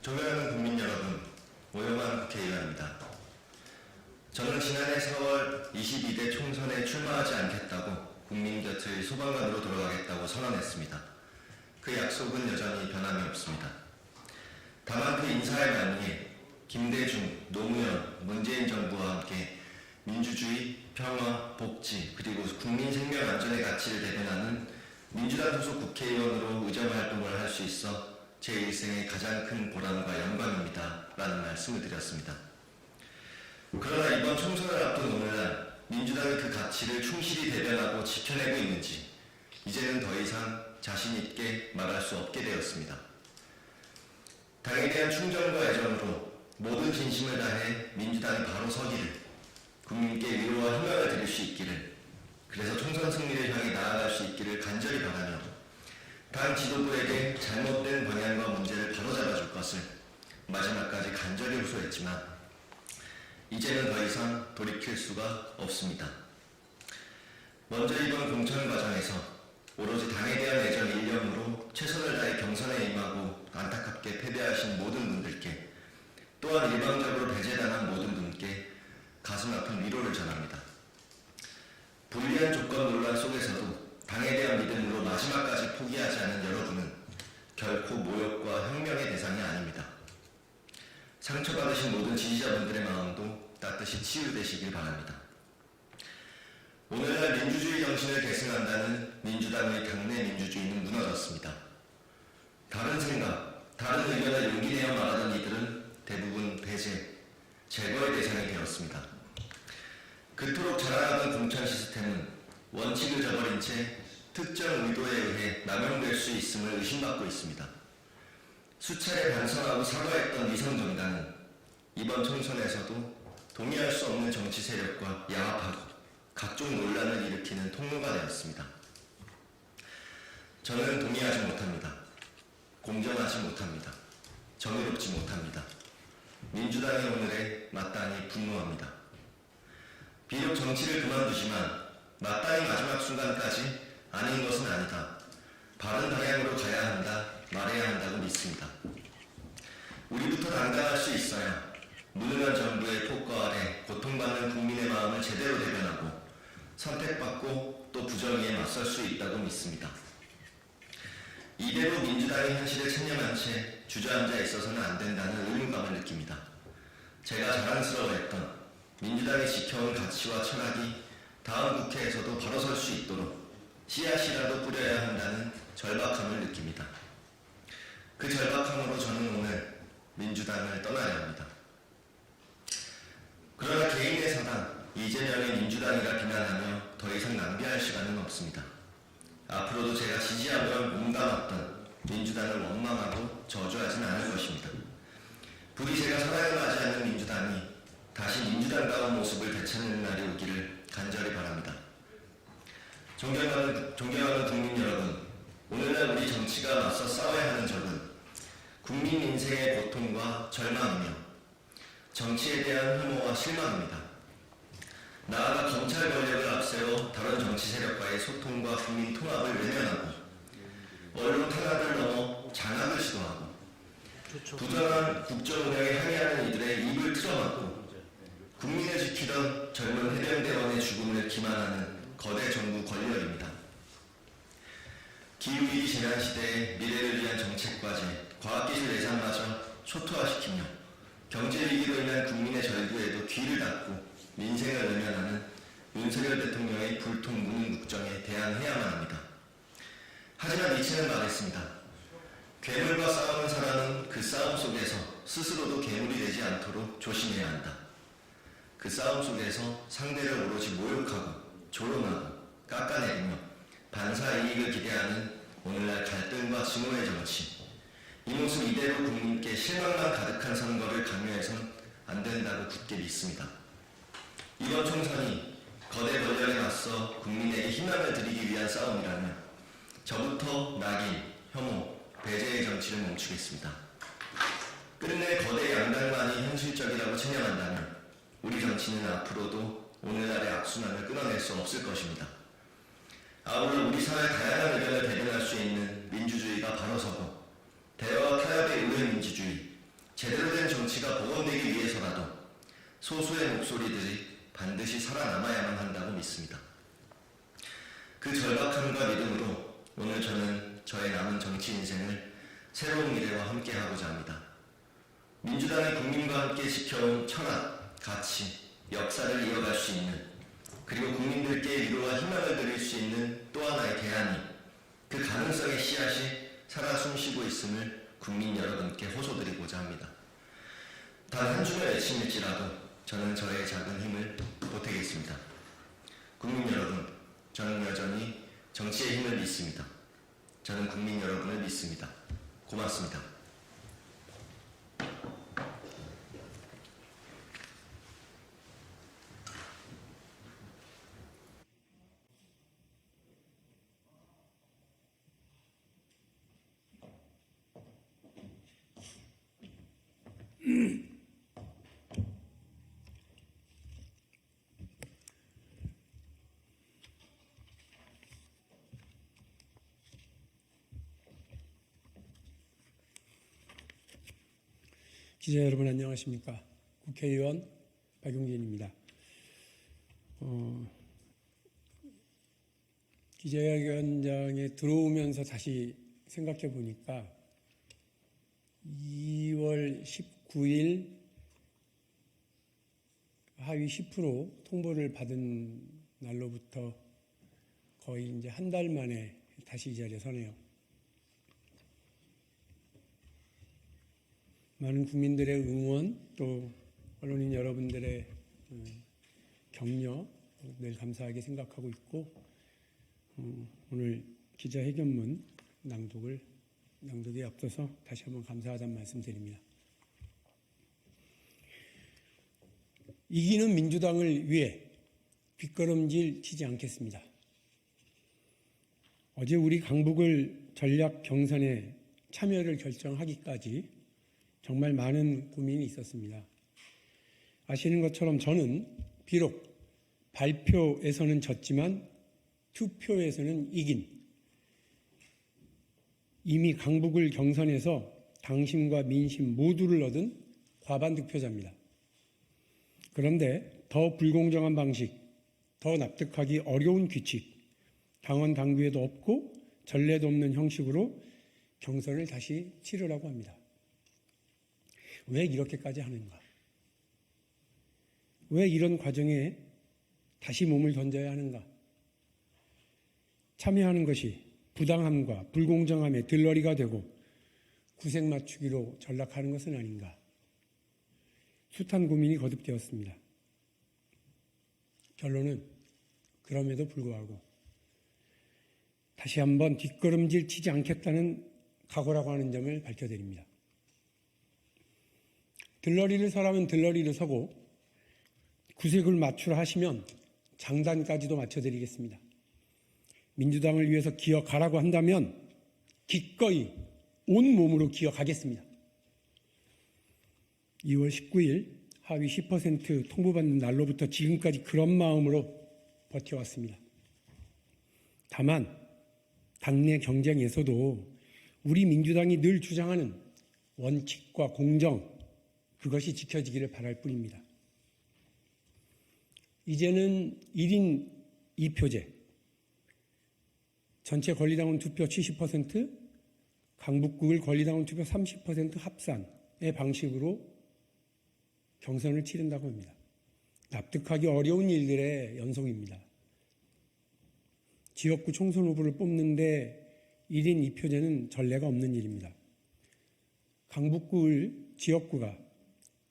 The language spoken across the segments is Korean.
존경하는 국민 여러분, 오영환 국회의원입니다. 저는 지난해 4월 22대 총선에 출마하지 않겠다고 국민 곁을 소방관으로 돌아가겠다고 선언했습니다. 그 약속은 여전히 변함이 없습니다. 다만 그 인사의 만리에 김대중, 노무현, 문재인 정부와 함께 민주주의, 평화, 복지, 그리고 국민 생명 안전의 가치를 대변하는 민주당 소속 국회의원으로 의정 활동을 할 수 있어 제 일생의 가장 큰 보람과 영광입니다. 라는 말씀을 드렸습니다. 그러나 이번 총선을 앞둔 오늘날 민주당이 그 가치를 충실히 대변하고 지켜내고 있는지 이제는 더 이상 자신 있게 말할 수 없게 되었습니다. 당에 대한 충정과 애정으로 모든 진심을 다해 민주당이 바로 서기를, 국민께 위로와 희망을 드릴 수 있기를, 그래서 총선 승리를 향해 나아갈 수 있기를 간절히 바라며 당 지도부에게 잘못된 방향과 문제를 바로잡아줄 것을 마지막까지 간절히 호소했지만 이제는 더 이상 돌이킬 수가 없습니다. 먼저 이번 공천 과정에서 오로지 당에 대한 애정 일념으로 최선을 다해 경선에 임하고 안타깝게 패배하신 모든 분들께, 또한 일방적으로 배제당한 모든 분께 가슴 아픈 위로를 전합니다. 불리한 조건 논란 속에서도 당에 대한 믿음으로 마지막까지 포기하지 않은 여러분은 결코 모욕과 혁명의 대상이 아닙니다. 상처받으신 모든 지지자분들의 마음도 따뜻이 치유되시길 바랍니다. 오늘날 민주주의 정신을 계승한다는 민주당의 당내 민주주의는 무너졌습니다. 다른 생각, 다른 의견을 용기 내어 말하던 이들은 대부분 배제, 제거의 대상이 되었습니다. 그토록 자라나던 공천 시스템은 원칙을 저버린 채 특정 의도에 의해 남용될 수 있음을 의심받고 있습니다. 수차례 반성하고 사과했던 위성정당은 이번 총선에서도 동의할 수 없는 정치 세력과 야합하고 각종 논란을 일으키는 통로가 되었습니다. 저는 동의하지 못합니다. 공정하지 못합니다. 정의롭지 못합니다. 민주당의 오늘에 마땅히 분노합니다. 비록 정치를 그만두지만 마땅히 마지막 순간까지 아닌 것은 아니다, 바른 방향으로 가야 한다, 말해야 한다고 믿습니다. 우리부터 당당할 수 있어야 무능한 정부의 폭거 아래 고통받는 국민의 마음을 제대로 대변하고 선택받고 또 부정의에 맞설 수 있다고 믿습니다. 이대로 민주당의 현실을 체념한 채 주저앉아 있어서는 안 된다는 의무감을 느낍니다. 제가 자랑스러워했던 민주당이 지켜온 가치와 철학이 다음 국회에서도 바로 설 수 있도록 씨앗이라도 뿌려야 한다는 절박함을 느낍니다. 그 절박함으로 저는 오늘 민주당을 떠나야 합니다. 그러나 개인의 사당, 이재명의 민주당이라 비난하며 더 이상 낭비할 시간은 없습니다. 앞으로도 제가 지지하며 몸담았던 민주당을 원망하고 저주하진 않을 것입니다. 부디 제가 사랑을 하지 않는 민주당이 다시 민주당다운 모습을 되찾는 날이 오기를 간절히 바랍니다. 존경하는 국민 여러분, 오늘날 우리 정치가 맞서 싸워야 하는 적은 국민 인생의 고통과 절망이며 정치에 대한 혐오와 실망입니다. 나아가 검찰 권력을 앞세워 다른 정치 세력과의 소통과 국민 통합을 외면하고 언론 탄압을 넘어 장악을 시도하고 부당한 국정 운영에 항의하는 이들의 입을 틀어막고 국민을 지키던 젊은 해병대원의 죽음을 기만하는 거대 정부 권력입니다. 기후위기 재난시대의 미래를 위한 정책과제, 과학기술 예산마저 초토화시키며 경제위기로 인한 국민의 절규에도 귀를 닫고 민생을 외면하는 윤석열 대통령의 불통 무능 국정에 대항해야만 합니다. 하지만 이치는 말했습니다. 괴물과 싸우는 사람은 그 싸움 속에서 스스로도 괴물이 되지 않도록 조심해야 한다. 그 싸움 속에서 상대를 오로지 모욕하고 조롱하고 깎아내리며 반사 이익을 기대하는 오늘날 갈등과 증오의 정치, 이 모습 이대로 국민께 실망만 가득한 선거를 강요해선 안 된다고 굳게 믿습니다. 이번 총선이 거대 권력에 맞서 국민에게 희망을 드리기 위한 싸움이라면 저부터 낙인, 혐오, 배제의 정치를 멈추겠습니다. 끝내 거대 양당만이 현실적이라고 체념한다면 우리 정치는 앞으로도 오늘날의 악순환을 끊어낼 수 없을 것입니다. 아울러 우리 사회 다양한 의견을 대변할 수 있는 민주주의가 바로 서고 대화와 타협의 의회 민주주의, 제대로 된 정치가 복원되기 위해서라도 소수의 목소리들이 반드시 살아남아야만 한다고 믿습니다. 그 절박함과 믿음으로 오늘 저는 저의 남은 정치 인생을 새로운 미래와 함께하고자 합니다. 민주당이 국민과 함께 지켜온 철학, 가치, 역사를 이어갈 수 있는, 그리고 국민들께 위로와 희망을 드릴 수 있는 또 하나의 대안이, 그 가능성의 씨앗이 살아 숨쉬고 있음을 국민 여러분께 호소드리고자 합니다. 단 한 줌의 외침일지라도 저는 저의 작은 힘을 보태겠습니다. 국민 여러분, 저는 여전히 정치의 힘을 믿습니다. 저는 국민 여러분을 믿습니다. 고맙습니다. 기자 여러분 안녕하십니까? 국회의원 박용진입니다. 기자회견장에 들어오면서 다시 생각해 보니까 2월 19일 하위 10% 통보를 받은 날로부터 거의 이제 한 달 만에 다시 이 자리에 서네요. 많은 국민들의 응원, 또 언론인 여러분들의 격려 늘 감사하게 생각하고 있고, 오늘 기자회견문 낭독에 앞서서 다시 한번 감사하다는 말씀드립니다. 이기는 민주당을 위해 뒷걸음질 치지 않겠습니다. 어제 우리 강북을 전략 경선에 참여를 결정하기까지 정말 많은 고민이 있었습니다. 아시는 것처럼 저는 비록 발표에서는 졌지만 투표에서는 이긴, 이미 강북을 경선해서 당심과 민심 모두를 얻은 과반 득표자입니다. 그런데 더 불공정한 방식, 더 납득하기 어려운 규칙, 당원 당규에도 없고 전례도 없는 형식으로 경선을 다시 치르라고 합니다. 왜 이렇게까지 하는가? 왜 이런 과정에 다시 몸을 던져야 하는가? 참여하는 것이 부당함과 불공정함의 들러리가 되고 구색 맞추기로 전락하는 것은 아닌가? 숱한 고민이 거듭되었습니다. 결론은 그럼에도 불구하고 다시 한번 뒷걸음질 치지 않겠다는 각오라고 하는 점을 밝혀드립니다. 들러리를 서라면 들러리를 서고 구색을 맞추라 하시면 장단까지도 맞춰드리겠습니다. 민주당을 위해서 기어가라고 한다면 기꺼이 온몸으로 기어가겠습니다. 2월 19일 하위 10% 통보받는 날로부터 지금까지 그런 마음으로 버텨왔습니다. 다만 당내 경쟁에서도 우리 민주당이 늘 주장하는 원칙과 공정, 그것이 지켜지기를 바랄 뿐입니다. 이제는 1인 2표제, 전체 권리당원 투표 70%, 강북구를 권리당원 투표 30% 합산의 방식으로 경선을 치른다고 합니다. 납득하기 어려운 일들의 연속입니다. 지역구 총선 후보를 뽑는데 1인 2표제는 전례가 없는 일입니다. 강북구를 지역구가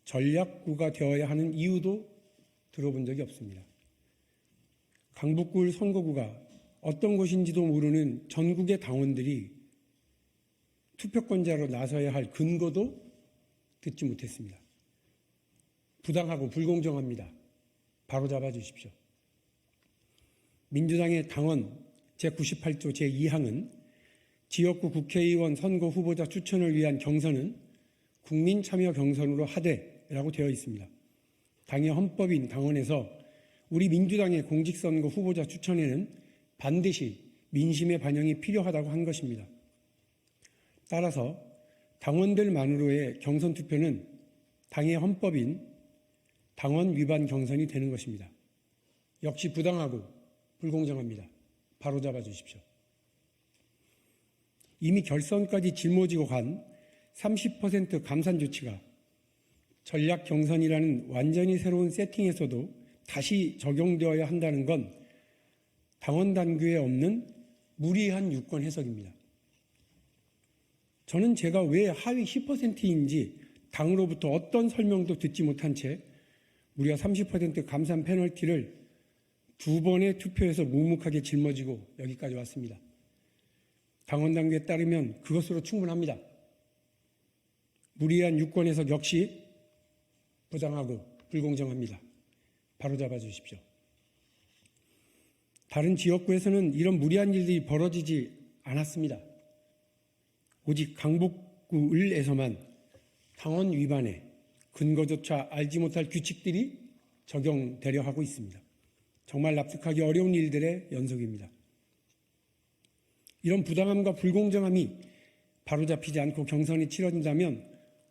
전략구가 되어야 하는 이유도 들어본 적이 없습니다. 강북구를 선거구가 어떤 곳인지도 모르는 전국의 당원들이 투표권자로 나서야 할 근거도 듣지 못했습니다. 부당하고 불공정합니다. 바로 잡아주십시오. 민주당의 당원 제98조 제2항은 지역구 국회의원 선거 후보자 추천을 위한 경선은 국민 참여 경선으로 하되라고 되어 있습니다. 당의 헌법인 당원에서 우리 민주당의 공직선거 후보자 추천에는 반드시 민심의 반영이 필요하다고 한 것입니다. 따라서 당원들만으로의 경선 투표는 당의 헌법인 당원 위반 경선이 되는 것입니다. 역시 부당하고 불공정합니다. 바로잡아 주십시오. 이미 결선까지 짊어지고 간 30% 감산 조치가 전략 경선이라는 완전히 새로운 세팅에서도 다시 적용되어야 한다는 건 당원 당규에 없는 무리한 유권 해석입니다. 저는 제가 왜 하위 10%인지 당으로부터 어떤 설명도 듣지 못한 채 무려 30% 감산 페널티를 2번의 투표에서 묵묵하게 짊어지고 여기까지 왔습니다. 당원 당규에 따르면 그것으로 충분합니다. 무리한 유권 해석 역시 부당하고 불공정합니다. 바로잡아 주십시오. 다른 지역구에서는 이런 무리한 일들이 벌어지지 않았습니다. 오직 강북구 을에서만 당원 위반에 근거조차 알지 못할 규칙들이 적용되려 하고 있습니다. 정말 납득하기 어려운 일들의 연속입니다. 이런 부당함과 불공정함이 바로잡히지 않고 경선이 치러진다면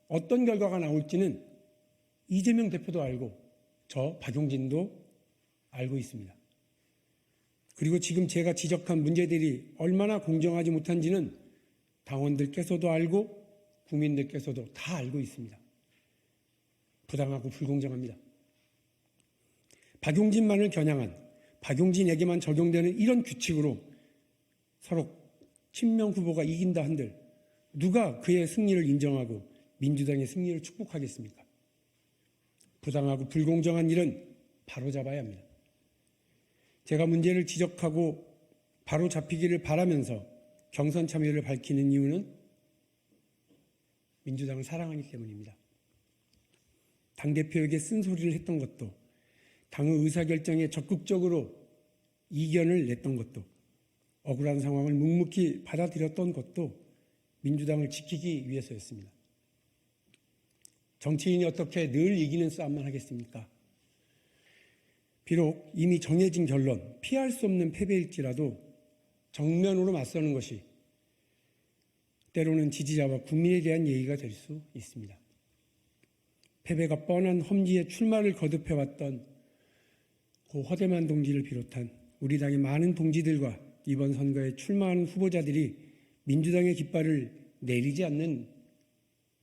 어떤 결과가 나올지는 이재명 대표도 알고 저 박용진도 알고 있습니다. 그리고 지금 제가 지적한 문제들이 얼마나 공정하지 못한지는 당원들께서도 알고 국민들께서도 다 알고 있습니다. 부당하고 불공정합니다. 박용진만을 겨냥한 박용진에게만 적용되는 이런 규칙으로 서로 친명 후보가 이긴다 한들 누가 그의 승리를 인정하고 민주당의 승리를 축복하겠습니까? 부당하고 불공정한 일은 바로잡아야 합니다. 제가 문제를 지적하고 바로 잡히기를 바라면서 경선 참여를 밝히는 이유는 민주당을 사랑하기 때문입니다. 당대표에게 쓴소리를 했던 것도 당의 의사결정에 적극적으로 이견을 냈던 것도 억울한 상황을 묵묵히 받아들였던 것도 민주당을 지키기 위해서였습니다. 정치인이 어떻게 늘 이기는 싸움만 하겠습니까? 비록 이미 정해진 결론, 피할 수 없는 패배일지라도 정면으로 맞서는 것이 때로는 지지자와 국민에 대한 예의가 될 수 있습니다. 패배가 뻔한 험지에 출마를 거듭해왔던 고 허대만 동지를 비롯한 우리 당의 많은 동지들과 이번 선거에 출마하는 후보자들이 민주당의 깃발을 내리지 않는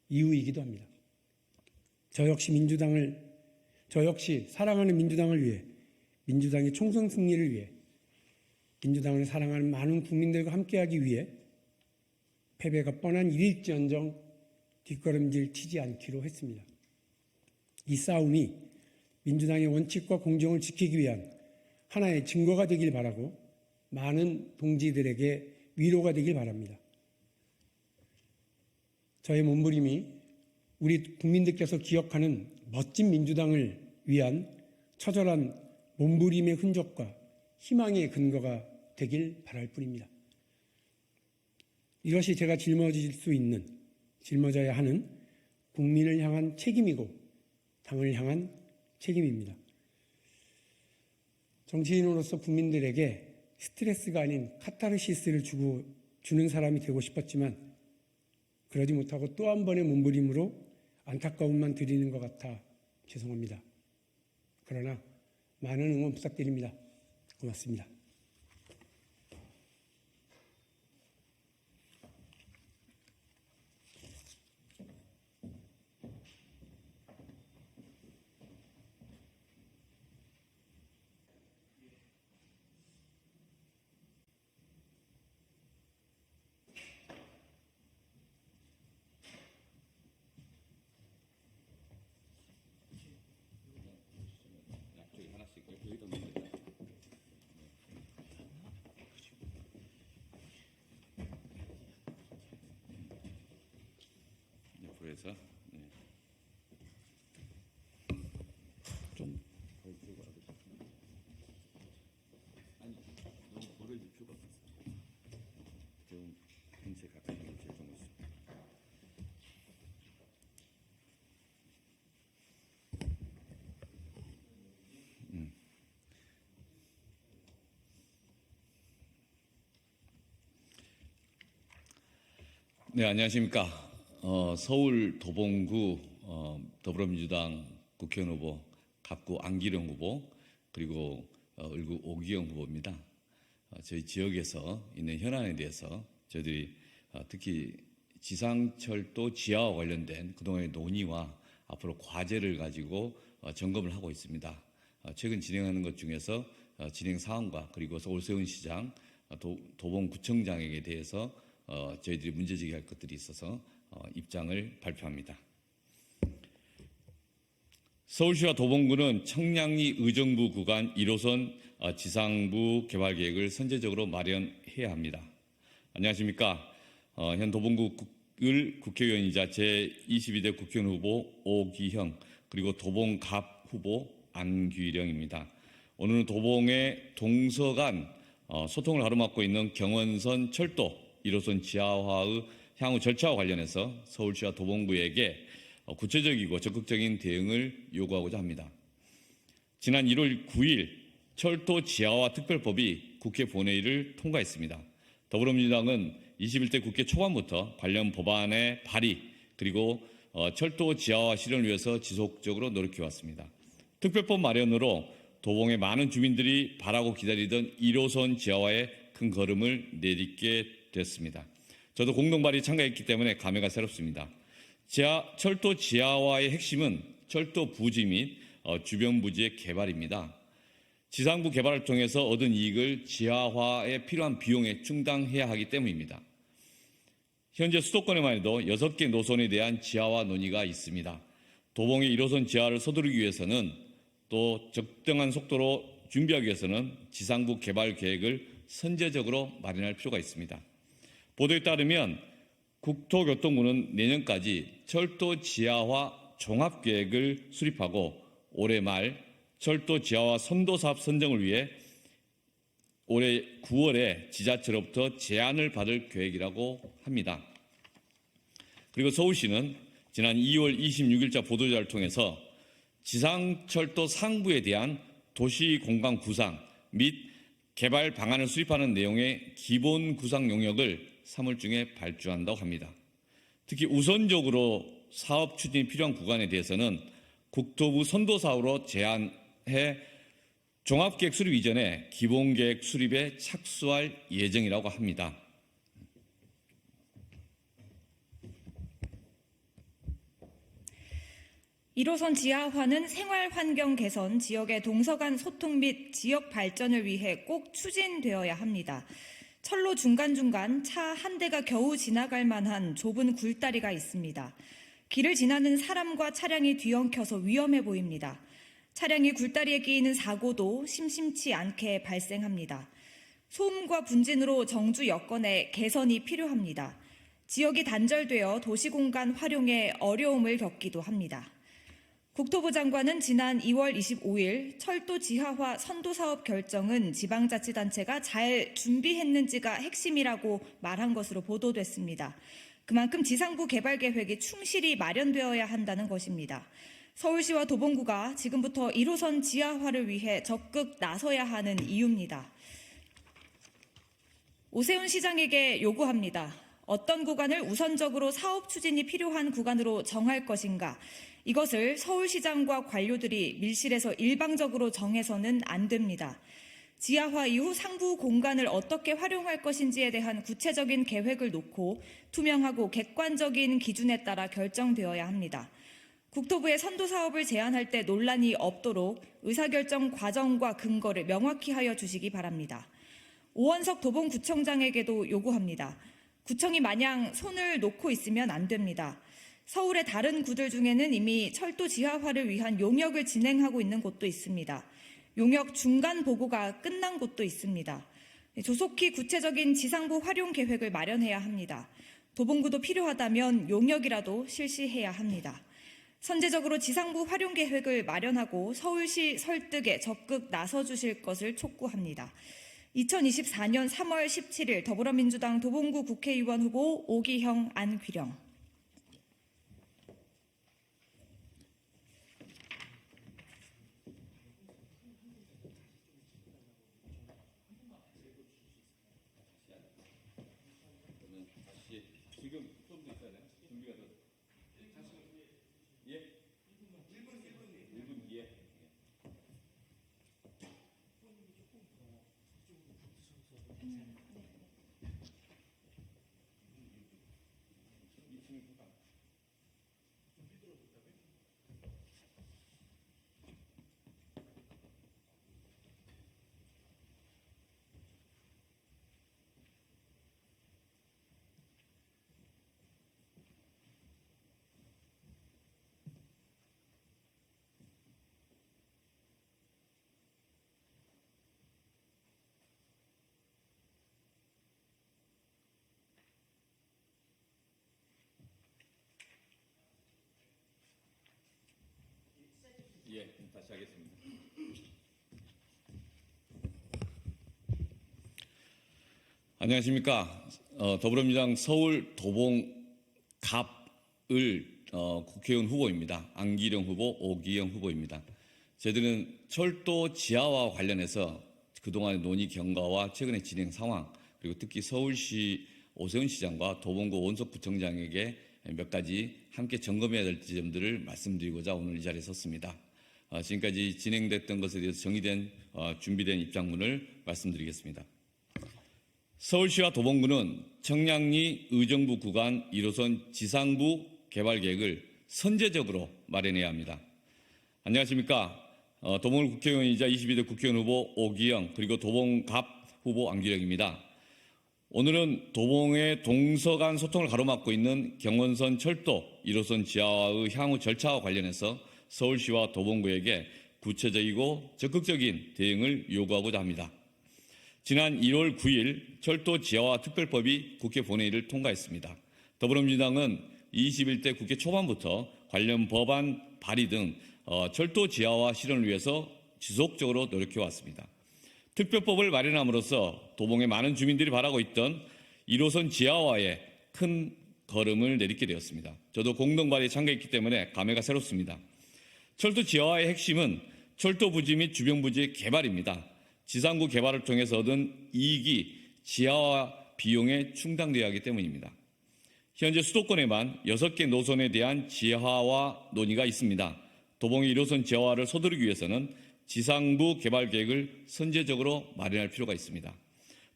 이유이기도 합니다. 저 역시 사랑하는 민주당을 위해, 민주당의 총선 승리를 위해, 민주당을 사랑하는 많은 국민들과 함께하기 위해 패배가 뻔한 일일지언정 뒷걸음질 치지 않기로 했습니다. 이 싸움이 민주당의 원칙과 공정을 지키기 위한 하나의 증거가 되길 바라고 많은 동지들에게 위로가 되길 바랍니다. 저의 몸부림이 우리 국민들께서 기억하는 멋진 민주당을 위한 처절한 몸부림의 흔적과 희망의 근거가 되길 바랄 뿐입니다. 이것이 제가 짊어져야 하는 국민을 향한 책임이고 당을 향한 책임입니다. 정치인으로서 국민들에게 스트레스가 아닌 카타르시스를 주는 사람이 되고 싶었지만 그러지 못하고 또 한 번의 몸부림으로 안타까움만 드리는 것 같아 죄송합니다. 그러나 많은 응원 부탁드립니다. 고맙습니다. 그래서 좀 아니 너무 벌어질 필요가 없어요. 좀 인체 가까이 제일 좋은 것입니다. 네, 안녕하십니까. 서울 도봉구 더불어민주당 국회의원 후보 갑구 안기령 후보 그리고 을구 오기영 후보입니다. 저희 지역에서 있는 현안에 대해서 저희들이 특히 지상철도 지하와 관련된 그동안의 논의와 앞으로 과제를 가지고 점검을 하고 있습니다. 최근 진행하는 것 중에서 진행 사항과 그리고 서울 세운시장, 도봉구청장에게 대해서 저희들이 문제제기할 것들이 있어서 입장을 발표합니다. 서울시와 도봉구는 청량리 의정부 구간 1호선 지상부 개발 계획을 선제적으로 마련해야 합니다. 안녕하십니까. 현 도봉구 국회의원이자 제22대 국회의원 후보 오기형 그리고 도봉갑 후보 안귀령입니다. 오늘은 도봉의 동서간 소통을 가로막고 있는 경원선 철도 1호선 지하화의 향후 절차와 관련해서 서울시와 도봉구에게 구체적이고 적극적인 대응을 요구하고자 합니다. 지난 1월 9일 철도 지하화 특별법이 국회 본회의를 통과했습니다. 더불어민주당은 21대 국회 초반부터 관련 법안의 발의 그리고 철도 지하화 실현을 위해서 지속적으로 노력해왔습니다. 특별법 마련으로 도봉의 많은 주민들이 바라고 기다리던 1호선 지하화에 큰 걸음을 내딛게 됐습니다. 저도 공동 발의에 참가했기 때문에 감회가 새롭습니다. 철도 지하화의 핵심은 철도 부지 및 주변 부지의 개발입니다. 지상부 개발을 통해서 얻은 이익을 지하화에 필요한 비용에 충당해야 하기 때문입니다. 현재 수도권에만 해도 6개 노선에 대한 지하화 논의가 있습니다. 도봉의 1호선 지하를 서두르기 위해서는 또 적당한 속도로 준비하기 위해서는 지상부 개발 계획을 선제적으로 마련할 필요가 있습니다. 보도에 따르면 국토교통부는 내년까지 철도 지하화 종합계획을 수립하고 올해 말 철도 지하화 선도사업 선정을 위해 올해 9월에 지자체로부터 제안을 받을 계획이라고 합니다. 그리고 서울시는 지난 2월 26일자 보도자를 통해서 지상철도 상부에 대한 도시공간 구상 및 개발 방안을 수립하는 내용의 기본 구상 용역을 3월 중에 발주한다고 합니다. 특히 우선적으로 사업 추진이 필요한 구간에 대해서는 국토부 선도사업으로 제안해 종합계획 수립 이전에 기본계획 수립에 착수할 예정이라고 합니다. (1호선) 지하화는 생활환경 개선, 지역의 동서간 소통 및 지역 발전을 위해 꼭 추진되어야 합니다. 철로 중간중간 차 한 대가 겨우 지나갈 만한 좁은 굴다리가 있습니다. 길을 지나는 사람과 차량이 뒤엉켜서 위험해 보입니다. 차량이 굴다리에 끼이는 사고도 심심치 않게 발생합니다. 소음과 분진으로 정주 여건에 개선이 필요합니다. 지역이 단절되어 도시공간 활용에 어려움을 겪기도 합니다. 국토부 장관은 지난 2월 25일 철도 지하화 선도사업 결정은 지방자치단체가 잘 준비했는지가 핵심이라고 말한 것으로 보도됐습니다. 그만큼 지상부 개발 계획이 충실히 마련되어야 한다는 것입니다. 서울시와 도봉구가 지금부터 1호선 지하화를 위해 적극 나서야 하는 이유입니다. 오세훈 시장에게 요구합니다. 어떤 구간을 우선적으로 사업 추진이 필요한 구간으로 정할 것인가? 이것을 서울시장과 관료들이 밀실에서 일방적으로 정해서는 안 됩니다. 지하화 이후 상부 공간을 어떻게 활용할 것인지에 대한 구체적인 계획을 놓고 투명하고 객관적인 기준에 따라 결정되어야 합니다. 국토부의 선도사업을 제안할 때 논란이 없도록 의사결정 과정과 근거를 명확히 하여 주시기 바랍니다. 오원석 도봉구청장에게도 요구합니다. 구청이 마냥 손을 놓고 있으면 안 됩니다. 서울의 다른 구들 중에는 이미 철도 지하화를 위한 용역을 진행하고 있는 곳도 있습니다. 용역 중간 보고가 끝난 곳도 있습니다. 조속히 구체적인 지상부 활용 계획을 마련해야 합니다. 도봉구도 필요하다면 용역이라도 실시해야 합니다. 선제적으로 지상부 활용 계획을 마련하고 서울시 설득에 적극 나서주실 것을 촉구합니다. 2024년 3월 17일 더불어민주당 도봉구 국회의원 후보 오기형, 안귀령. 지금 좀 더 있어야 되나? 준비가 더 시작하겠습니다. 안녕하십니까. 더불어민주당 서울 도봉갑을 국회의원 후보입니다. 안기령 후보, 오기영 후보입니다. 저희들은 철도 지하와 관련해서 그동안의 논의 경과와 최근의 진행 상황, 그리고 특히 서울시 오세훈 시장과 도봉구 원석 구청장에게 몇 가지 함께 점검해야 될 지점들을 말씀드리고자 오늘 이 자리에 섰습니다. 지금까지 진행됐던 것에 대해서 정의된 준비된 입장문을 말씀드리겠습니다. 서울시와 도봉구는 청량리 의정부 구간 1호선 지상부 개발 계획을 선제적으로 마련해야 합니다. 안녕하십니까. 도봉구 국회의원이자 22대 국회의원 후보 오기영, 그리고 도봉갑 후보 안기령입니다. 오늘은 도봉의 동서간 소통을 가로막고 있는 경원선 철도 1호선 지하화의 향후 절차와 관련해서 서울시와 도봉구에게 구체적이고 적극적인 대응을 요구하고자 합니다. 지난 1월 9일 철도 지하화 특별법이 국회 본회의를 통과했습니다. 더불어민주당은 21대 국회 초반부터 관련 법안 발의 등 철도 지하화 실현을 위해서 지속적으로 노력해왔습니다. 특별법을 마련함으로써 도봉의 많은 주민들이 바라고 있던 1호선 지하화에 큰 걸음을 내딛게 되었습니다. 저도 공동 발의에 참가했기 때문에 감회가 새롭습니다. 철도 지하화의 핵심은 철도 부지 및 주변 부지의 개발입니다. 지상구 개발을 통해서 얻은 이익이 지하화 비용에 충당되어야 하기 때문입니다. 현재 수도권에만 6개 노선에 대한 지하화 논의가 있습니다. 도봉의 1호선 지하화를 서두르기 위해서는 지상부 개발 계획을 선제적으로 마련할 필요가 있습니다.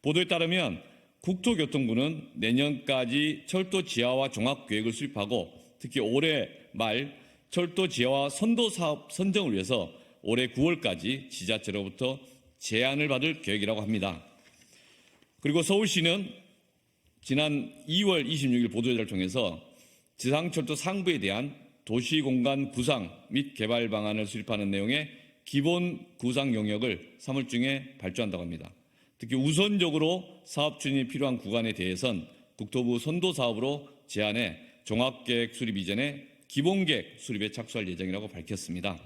보도에 따르면 국토교통부는 내년까지 철도 지하화 종합계획을 수립하고 특히 올해 말 철도 지하화 선도 사업 선정을 위해서 올해 9월까지 지자체로부터 제안을 받을 계획이라고 합니다. 그리고 서울시는 지난 2월 26일 보도자료를 통해서 지상철도 상부에 대한 도시공간 구상 및 개발 방안을 수립하는 내용의 기본 구상 용역을 3월 중에 발주한다고 합니다. 특히 우선적으로 사업 추진이 필요한 구간에 대해선 국토부 선도 사업으로 제안해 종합계획 수립 이전에 기본계획 수립에 착수할 예정이라고 밝혔습니다.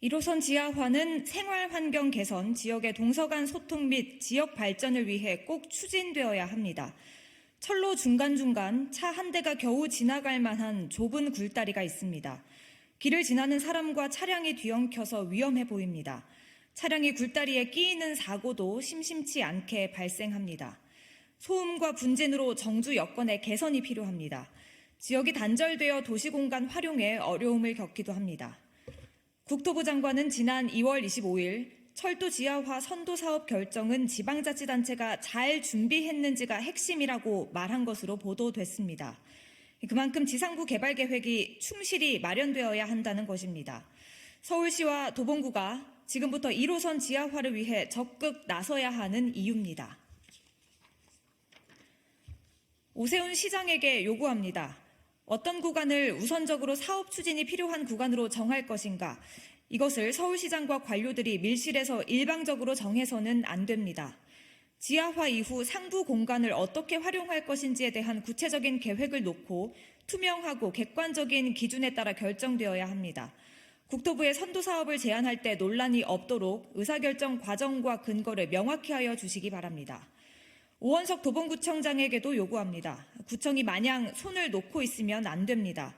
(1호선) 지하화는 생활환경 개선, 지역의 동서간 소통 및 지역 발전을 위해 꼭 추진되어야 합니다. 철로 중간중간 차 한 대가 겨우 지나갈 만한 좁은 굴다리가 있습니다. 길을 지나는 사람과 차량이 뒤엉켜서 위험해 보입니다. 차량이 굴다리에 끼이는 사고도 심심치 않게 발생합니다. 소음과 분진으로 정주 여건의 개선이 필요합니다. 지역이 단절되어 도시공간 활용에 어려움을 겪기도 합니다. 국토부 장관은 지난 2월 25일 철도 지하화 선도 사업 결정은 지방자치단체가 잘 준비했는지가 핵심이라고 말한 것으로 보도됐습니다. 그만큼 지상부 개발 계획이 충실히 마련되어야 한다는 것입니다. 서울시와 도봉구가 지금부터 1호선 지하화를 위해 적극 나서야 하는 이유입니다. 오세훈 시장에게 요구합니다. 어떤 구간을 우선적으로 사업 추진이 필요한 구간으로 정할 것인가? 이것을 서울시장과 관료들이 밀실에서 일방적으로 정해서는 안 됩니다. 지하화 이후 상부 공간을 어떻게 활용할 것인지에 대한 구체적인 계획을 놓고 투명하고 객관적인 기준에 따라 결정되어야 합니다. 국토부의 선도 사업을 제안할 때 논란이 없도록 의사결정 과정과 근거를 명확히 하여 주시기 바랍니다. 오원석 도봉구청장에게도 요구합니다. 구청이 마냥 손을 놓고 있으면 안 됩니다.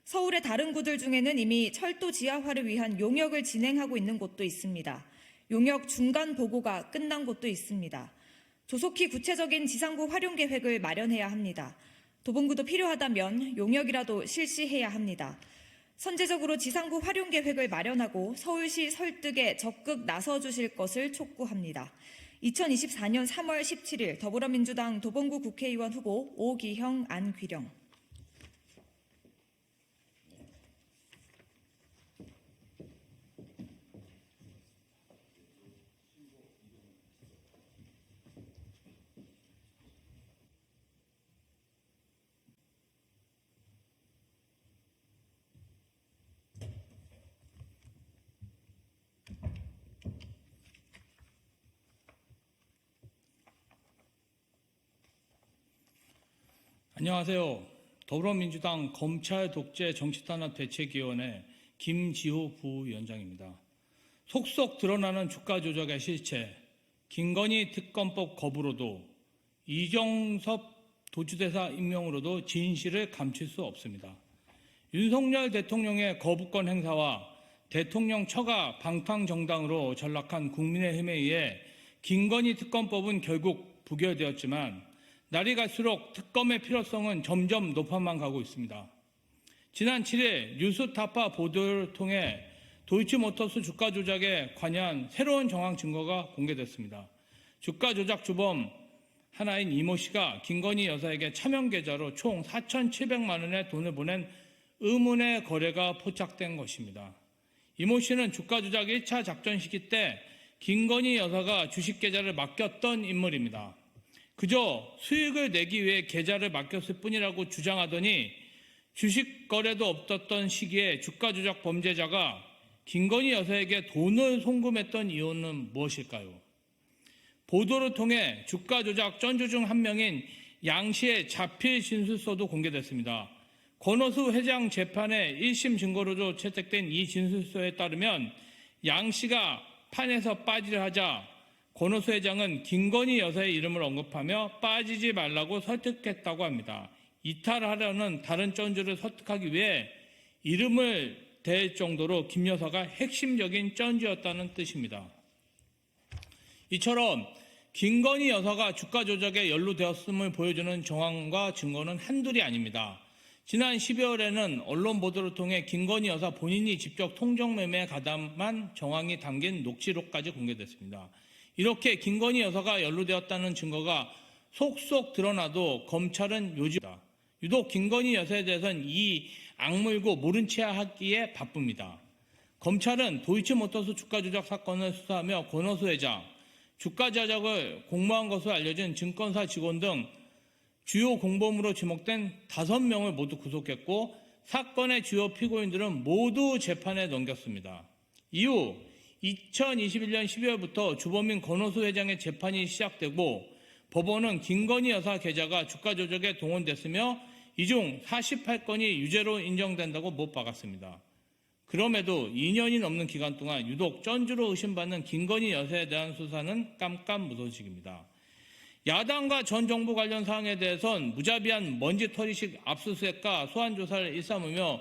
서울의 다른 구들 중에는 이미 철도 지하화를 위한 용역을 진행하고 있는 곳도 있습니다. 용역 중간 보고가 끝난 곳도 있습니다. 조속히 구체적인 지상부 활용 계획을 마련해야 합니다. 도봉구도 필요하다면 용역이라도 실시해야 합니다. 선제적으로 지상부 활용 계획을 마련하고 서울시 설득에 적극 나서주실 것을 촉구합니다. 2024년 3월 17일 더불어민주당 도봉구 국회의원 후보 오기형, 안귀령. 안녕하세요. 더불어민주당 검찰 독재 정치탄압 대책위원회 김지호 부위원장입니다. 속속 드러나는 주가 조작의 실체, 김건희 특검법 거부로도 이종섭 도주대사 임명으로도 진실을 감출 수 없습니다. 윤석열 대통령의 거부권 행사와 대통령 처가 방탕정당으로 전락한 국민의힘에 의해 김건희 특검법은 결국 부결되었지만 날이 갈수록 특검의 필요성은 점점 높아만 가고 있습니다. 지난 7일 뉴스타파 보도를 통해 도이치모터스 주가 조작에 관여한 새로운 정황 증거가 공개됐습니다. 주가 조작 주범 하나인 이모 씨가 김건희 여사에게 차명 계좌로 총 4,700만 원의 돈을 보낸 의문의 거래가 포착된 것입니다. 이모 씨는 주가 조작 1차 작전 시기 때 김건희 여사가 주식 계좌를 맡겼던 인물입니다. 그저 수익을 내기 위해 계좌를 맡겼을 뿐이라고 주장하더니 주식 거래도 없었던 시기에 주가 조작 범죄자가 김건희 여사에게 돈을 송금했던 이유는 무엇일까요? 보도를 통해 주가 조작 전주 중 한 명인 양 씨의 자필 진술서도 공개됐습니다. 권오수 회장 재판의 1심 증거로도 채택된 이 진술서에 따르면 양 씨가 판에서 빠지려 하자 권오수 회장은 김건희 여사의 이름을 언급하며 빠지지 말라고 설득했다고 합니다. 이탈하려는 다른 전주를 설득하기 위해 이름을 댈 정도로 김 여사가 핵심적인 전주였다는 뜻입니다. 이처럼 김건희 여사가 주가 조작에 연루되었음을 보여주는 정황과 증거는 한둘이 아닙니다. 지난 12월에는 언론 보도를 통해 김건희 여사 본인이 직접 통정매매에 가담한 정황이 담긴 녹취록까지 공개됐습니다. 이렇게 김건희 여사가 연루되었다는 증거가 속속 드러나도 검찰은 요즘 유독 김건희 여사에 대해서는 이 악물고 모른 채 하기에 바쁩니다. 검찰은 도이치모터스 주가 조작 사건을 수사하며 권오수 회장, 주가 조작을 공모한 것으로 알려진 증권사 직원 등 주요 공범으로 지목된 5명을 모두 구속했고 사건의 주요 피고인들은 모두 재판에 넘겼습니다. 이후 2021년 12월부터 주범인 권오수 회장의 재판이 시작되고 법원은 김건희 여사 계좌가 주가 조작에 동원됐으며 이 중 48건이 유죄로 인정된다고 못 박았습니다. 그럼에도 2년이 넘는 기간 동안 유독 전주로 의심받는 김건희 여사에 대한 수사는 깜깜무소식입니다. 야당과 전 정부 관련 사항에 대해선 무자비한 먼지털이식 압수수색과 소환조사를 일삼으며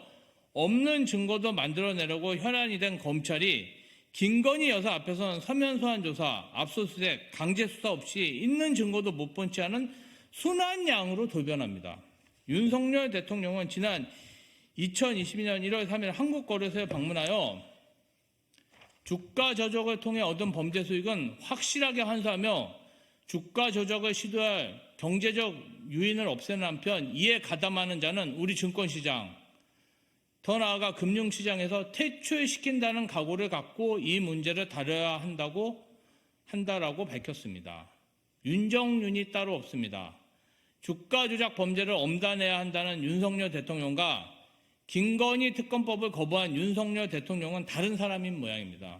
없는 증거도 만들어내려고 혈안이 된 검찰이 김건희 여사 앞에서는 서면 소환조사, 압수수색, 강제수사 없이 있는 증거도 못 본 채 하는 순한 양으로 돌변합니다. 윤석열 대통령은 지난 2022년 1월 3일 한국거래소에 방문하여 주가 조작을 통해 얻은 범죄 수익은 확실하게 환수하며 주가 조작을 시도할 경제적 유인을 없애는 한편 이에 가담하는 자는 우리 증권시장, 더 나아가 금융시장에서 퇴출시킨다는 각오를 갖고 이 문제를 다뤄야 한다라고 밝혔습니다. 윤정윤이 따로 없습니다. 주가 조작 범죄를 엄단해야 한다는 윤석열 대통령과 김건희 특검법을 거부한 윤석열 대통령은 다른 사람인 모양입니다.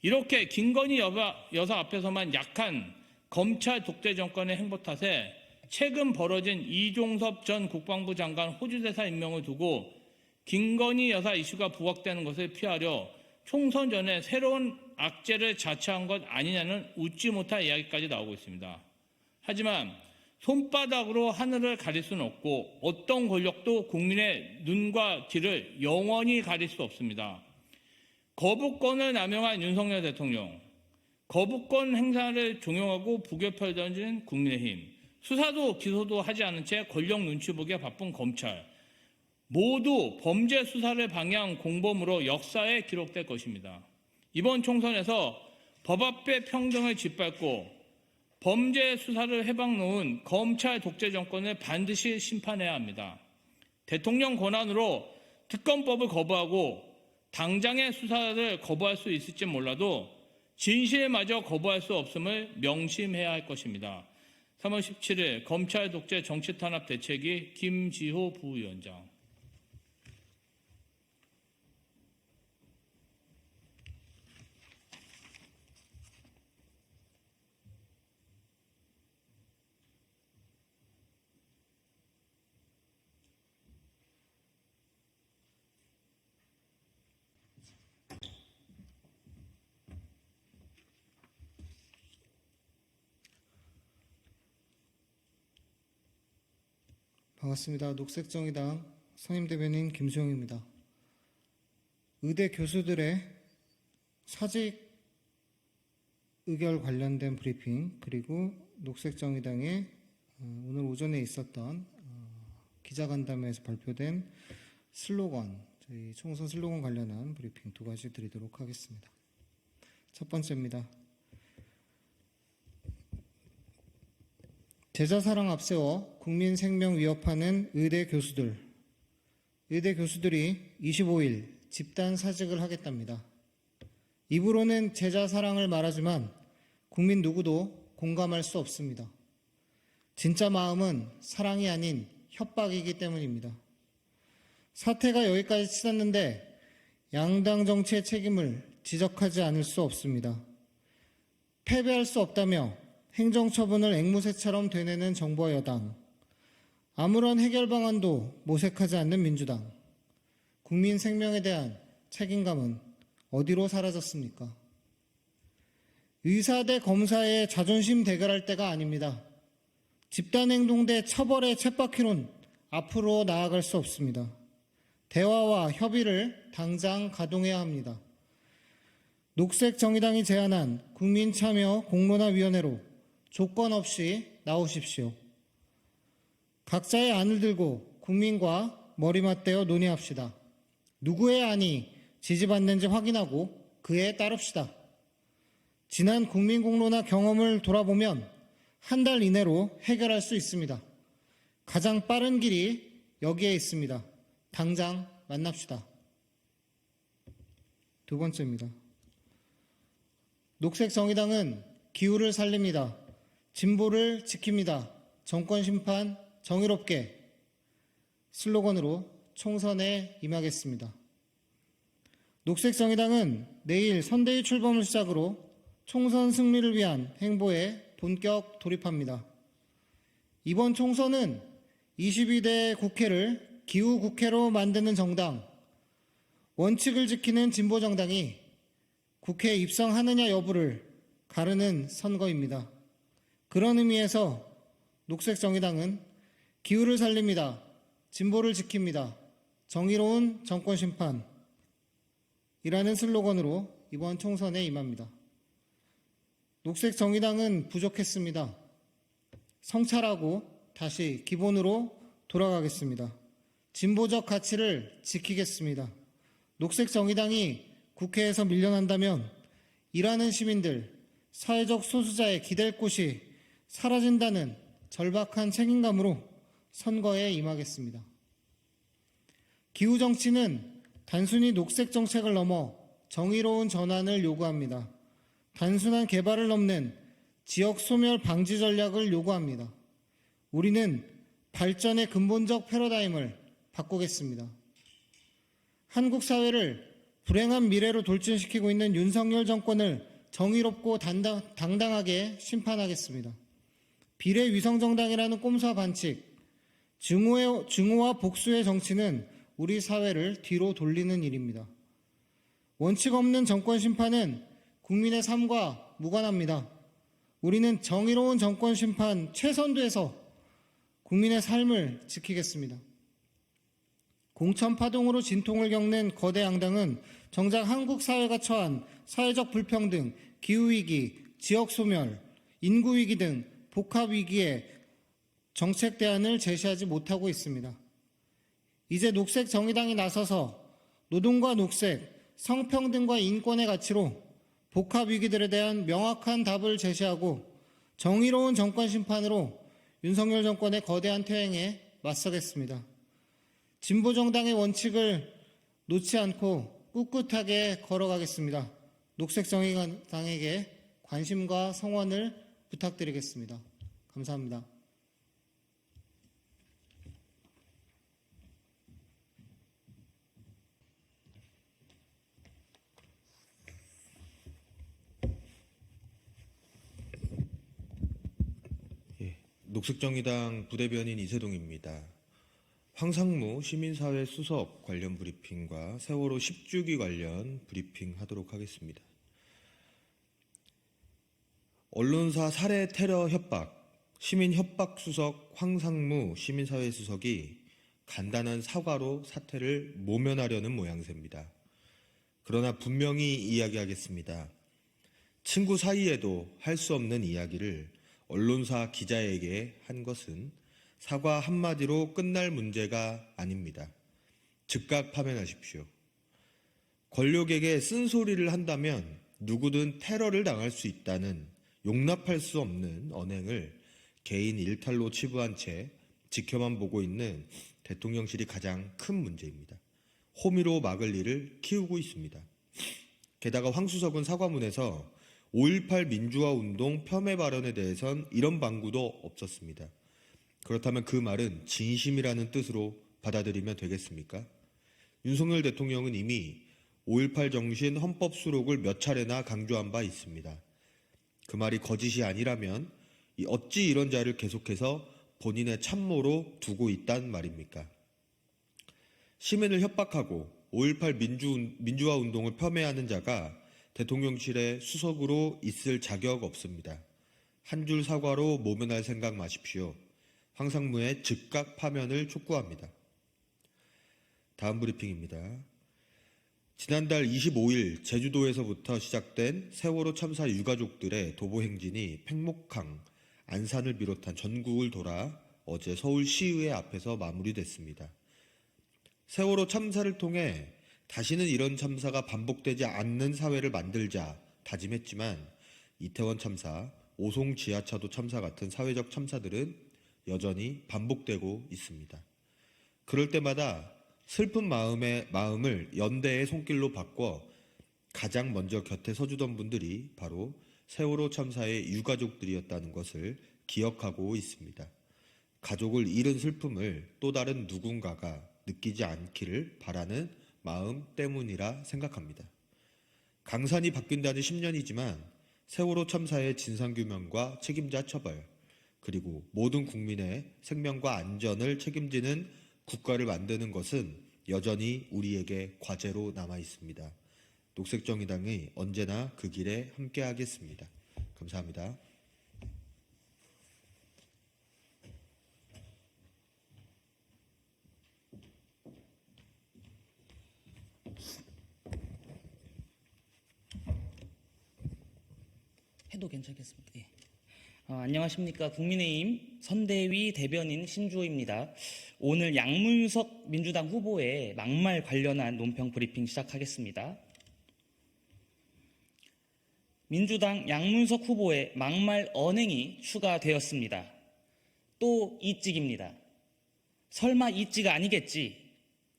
이렇게 김건희 여사 앞에서만 약한 검찰 독재 정권의 행보 탓에 최근 벌어진 이종섭 전 국방부 장관 호주대사 임명을 두고 김건희 여사 이슈가 부각되는 것을 피하려 총선 전에 새로운 악재를 자처한 것 아니냐는 웃지 못할 이야기까지 나오고 있습니다. 하지만 손바닥으로 하늘을 가릴 수는 없고 어떤 권력도 국민의 눈과 귀를 영원히 가릴 수 없습니다. 거부권을 남용한 윤석열 대통령, 거부권 행사를 종용하고 부결표를 던진 국민의힘, 수사도 기소도 하지 않은 채 권력 눈치 보기에 바쁜 검찰, 모두 범죄 수사를 방해한 공범으로 역사에 기록될 것입니다. 이번 총선에서 법 앞에 평등을 짓밟고 범죄 수사를 해박놓은 검찰 독재 정권을 반드시 심판해야 합니다. 대통령 권한으로 특검법을 거부하고 당장의 수사를 거부할 수 있을지 몰라도 진실마저 거부할 수 없음을 명심해야 할 것입니다. 3월 17일 검찰 독재 정치탄압 대책위 김지호 부위원장. 반갑습니다. 녹색정의당 선임대변인 김수영입니다. 의대 교수들의 사직 의결 관련된 브리핑, 그리고 녹색정의당의 오늘 오전에 있었던 기자간담회에서 발표된 슬로건, 저희 총선 슬로건 관련한 브리핑 두 가지 드리도록 하겠습니다. 첫 번째입니다. 제자 사랑 앞세워 국민 생명 위협하는 의대 교수들이 25일 집단 사직을 하겠답니다. 입으로는 제자 사랑을 말하지만 국민 누구도 공감할 수 없습니다. 진짜 마음은 사랑이 아닌 협박이기 때문입니다. 사태가 여기까지 치닫는데 양당 정치의 책임을 지적하지 않을 수 없습니다. 패배할 수 없다며 행정처분을 앵무새처럼 되뇌는 정부와 여당, 아무런 해결 방안도 모색하지 않는 민주당, 국민 생명에 대한 책임감은 어디로 사라졌습니까? 의사 대 검사의 자존심 대결할 때가 아닙니다. 집단행동 대 처벌의 쳇바퀴론 앞으로 나아갈 수 없습니다. 대화와 협의를 당장 가동해야 합니다. 녹색정의당이 제안한 국민참여 공론화위원회로 조건 없이 나오십시오. 각자의 안을 들고 국민과 머리 맞대어 논의합시다. 누구의 안이 지지받는지 확인하고 그에 따릅시다. 지난 국민공론화 경험을 돌아보면 한 달 이내로 해결할 수 있습니다. 가장 빠른 길이 여기에 있습니다. 당장 만납시다. 두 번째입니다. 녹색정의당은 기후를 살립니다. 진보를 지킵니다. 정권 심판 정의롭게 슬로건으로 총선에 임하겠습니다. 녹색정의당은 내일 선대위 출범을 시작으로 총선 승리를 위한 행보에 본격 돌입합니다. 이번 총선은 22대 국회를 기후국회로 만드는 정당, 원칙을 지키는 진보정당이 국회에 입성하느냐 여부를 가르는 선거입니다. 그런 의미에서 녹색정의당은 기후를 살립니다. 진보를 지킵니다. 정의로운 정권 심판이라는 슬로건으로 이번 총선에 임합니다. 녹색정의당은 부족했습니다. 성찰하고 다시 기본으로 돌아가겠습니다. 진보적 가치를 지키겠습니다. 녹색정의당이 국회에서 밀려난다면 일하는 시민들, 사회적 소수자의 기댈 곳이 사라진다는 절박한 책임감으로 선거에 임하겠습니다. 기후정치는 단순히 녹색 정책을 넘어 정의로운 전환을 요구합니다. 단순한 개발을 넘는 지역 소멸 방지 전략을 요구합니다. 우리는 발전의 근본적 패러다임을 바꾸겠습니다. 한국 사회를 불행한 미래로 돌진시키고 있는 윤석열 정권을 정의롭고 당당하게 심판하겠습니다. 비례위성정당이라는 꼼수와 반칙, 증오와 복수의 정치는 우리 사회를 뒤로 돌리는 일입니다. 원칙 없는 정권 심판은 국민의 삶과 무관합니다. 우리는 정의로운 정권 심판 최선두에서 국민의 삶을 지키겠습니다. 공천 파동으로 진통을 겪는 거대 양당은 정작 한국 사회가 처한 사회적 불평등, 기후위기, 지역소멸, 인구위기 등 복합위기에 정책 대안을 제시하지 못하고 있습니다. 이제 녹색정의당이 나서서 노동과 녹색, 성평등과 인권의 가치로 복합위기들에 대한 명확한 답을 제시하고 정의로운 정권 심판으로 윤석열 정권의 거대한 퇴행에 맞서겠습니다. 진보정당의 원칙을 놓지 않고 꿋꿋하게 걸어가겠습니다. 녹색정의당에게 관심과 성원을 부탁드리겠습니다. 감사합니다. 녹색정의당 부대변인 이세동입니다. 황상무 시민사회 수석 관련 브리핑과 세월호 10주기 관련 브리핑 하도록 하겠습니다. 언론사 살해 테러 협박, 시민협박수석 황상무 시민사회수석이 간단한 사과로 사태를 모면하려는 모양새입니다. 그러나 분명히 이야기하겠습니다. 친구 사이에도 할 수 없는 이야기를 언론사 기자에게 한 것은 사과 한마디로 끝날 문제가 아닙니다. 즉각 파면하십시오. 권력에게 쓴소리를 한다면 누구든 테러를 당할 수 있다는 용납할 수 없는 언행을 개인 일탈로 치부한 채 지켜만 보고 있는 대통령실이 가장 큰 문제입니다. 호미로 막을 일을 키우고 있습니다. 게다가 황 수석은 사과문에서 5.18 민주화 운동 폄훼 발언에 대해선 이런 방구도 없었습니다. 그렇다면 그 말은 진심이라는 뜻으로 받아들이면 되겠습니까? 윤석열 대통령은 이미 5.18 정신 헌법 수록을 몇 차례나 강조한 바 있습니다. 그 말이 거짓이 아니라면 어찌 이런 자를 계속해서 본인의 참모로 두고 있단 말입니까? 시민을 협박하고 5.18 민주화 운동을 폄훼하는 자가 대통령실의 수석으로 있을 자격 없습니다. 한 줄 사과로 모면할 생각 마십시오. 황상무의 즉각 파면을 촉구합니다. 다음 브리핑입니다. 지난달 25일 제주도에서부터 시작된 세월호 참사 유가족들의 도보 행진이 팽목항, 안산을 비롯한 전국을 돌아 어제 서울시의회 앞에서 마무리됐습니다. 세월호 참사를 통해 다시는 이런 참사가 반복되지 않는 사회를 만들자 다짐했지만 이태원 참사, 오송 지하차도 참사 같은 사회적 참사들은 여전히 반복되고 있습니다. 그럴 때마다 슬픈 마음을 연대의 손길로 바꿔 가장 먼저 곁에 서주던 분들이 바로 세월호 참사의 유가족들이었다는 것을 기억하고 있습니다. 가족을 잃은 슬픔을 또 다른 누군가가 느끼지 않기를 바라는 마음 때문이라 생각합니다. 강산이 바뀐다는 10년이지만 세월호 참사의 진상규명과 책임자 처벌, 그리고 모든 국민의 생명과 안전을 책임지는 국가를 만드는 것은 여전히 우리에게 과제로 남아 있습니다. 녹색정의당이 언제나 그 길에 함께하겠습니다. 감사합니다. 해도 괜찮겠습니다. 예. 안녕하십니까. 국민의힘 선대위 대변인 신주호입니다. 오늘 양문석 민주당 후보의 막말 관련한 논평 브리핑 시작하겠습니다. 민주당 양문석 후보의 막말 언행이 추가되었습니다. 또 이찍입니다. 설마 이찍 아니겠지.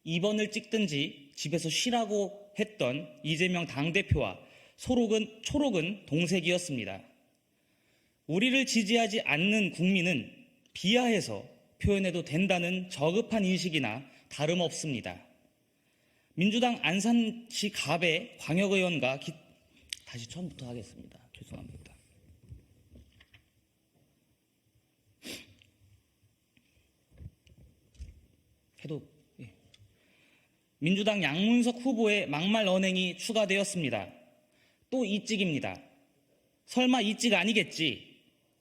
2번을 찍든지 집에서 쉬라고 했던 이재명 당대표와 초록은 동색이었습니다. 우리를 지지하지 않는 국민은 비하해서 표현해도 된다는 저급한 인식이나 다름없습니다. 민주당 안산시 갑의 광역의원과 다시 처음부터 하겠습니다. 죄송합니다. 민주당 양문석 후보의 막말 언행이 추가되었습니다. 또 이찍입니다. 설마 이찍 아니겠지.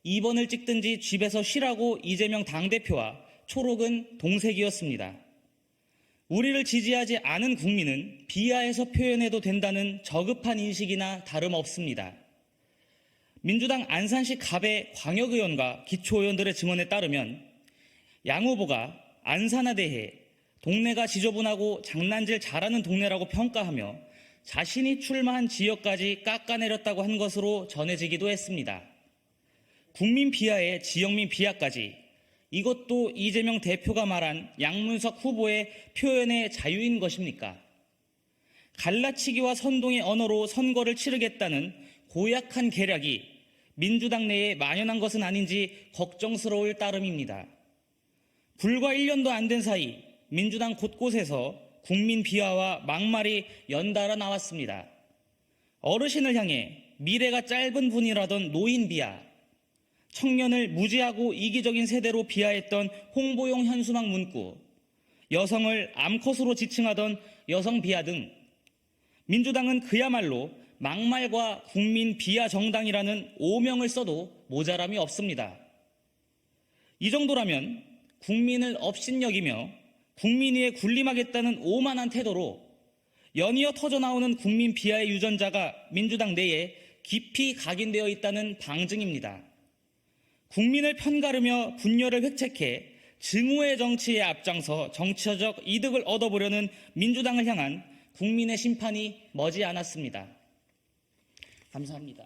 2번을 찍든지 집에서 쉬라고 이재명 당대표와 초록은 동색이었습니다. 우리를 지지하지 않은 국민은 비하해서 표현해도 된다는 저급한 인식이나 다름없습니다. 민주당 안산시 갑의 광역의원과 기초의원들의 증언에 따르면 양 후보가 안산에 대해 동네가 지저분하고 장난질 잘하는 동네라고 평가하며 자신이 출마한 지역까지 깎아내렸다고 한 것으로 전해지기도 했습니다. 국민 비하에 지역민 비하까지, 이것도 이재명 대표가 말한 양문석 후보의 표현의 자유인 것입니까? 갈라치기와 선동의 언어로 선거를 치르겠다는 고약한 계략이 민주당 내에 만연한 것은 아닌지 걱정스러울 따름입니다. 불과 1년도 안 된 사이 민주당 곳곳에서 국민 비하와 막말이 연달아 나왔습니다. 어르신을 향해 미래가 짧은 분이라던 노인 비하, 청년을 무지하고 이기적인 세대로 비하했던 홍보용 현수막 문구, 여성을 암컷으로 지칭하던 여성 비하 등 민주당은 그야말로 막말과 국민 비하 정당이라는 오명을 써도 모자람이 없습니다. 이 정도라면 국민을 업신여기며 국민위에 군림하겠다는 오만한 태도로 연이어 터져나오는 국민 비하의 유전자가 민주당 내에 깊이 각인되어 있다는 방증입니다. 국민을 편가르며 분열을 획책해 증오의 정치에 앞장서 정치적 이득을 얻어보려는 민주당을 향한 국민의 심판이 머지 않았습니다. 감사합니다.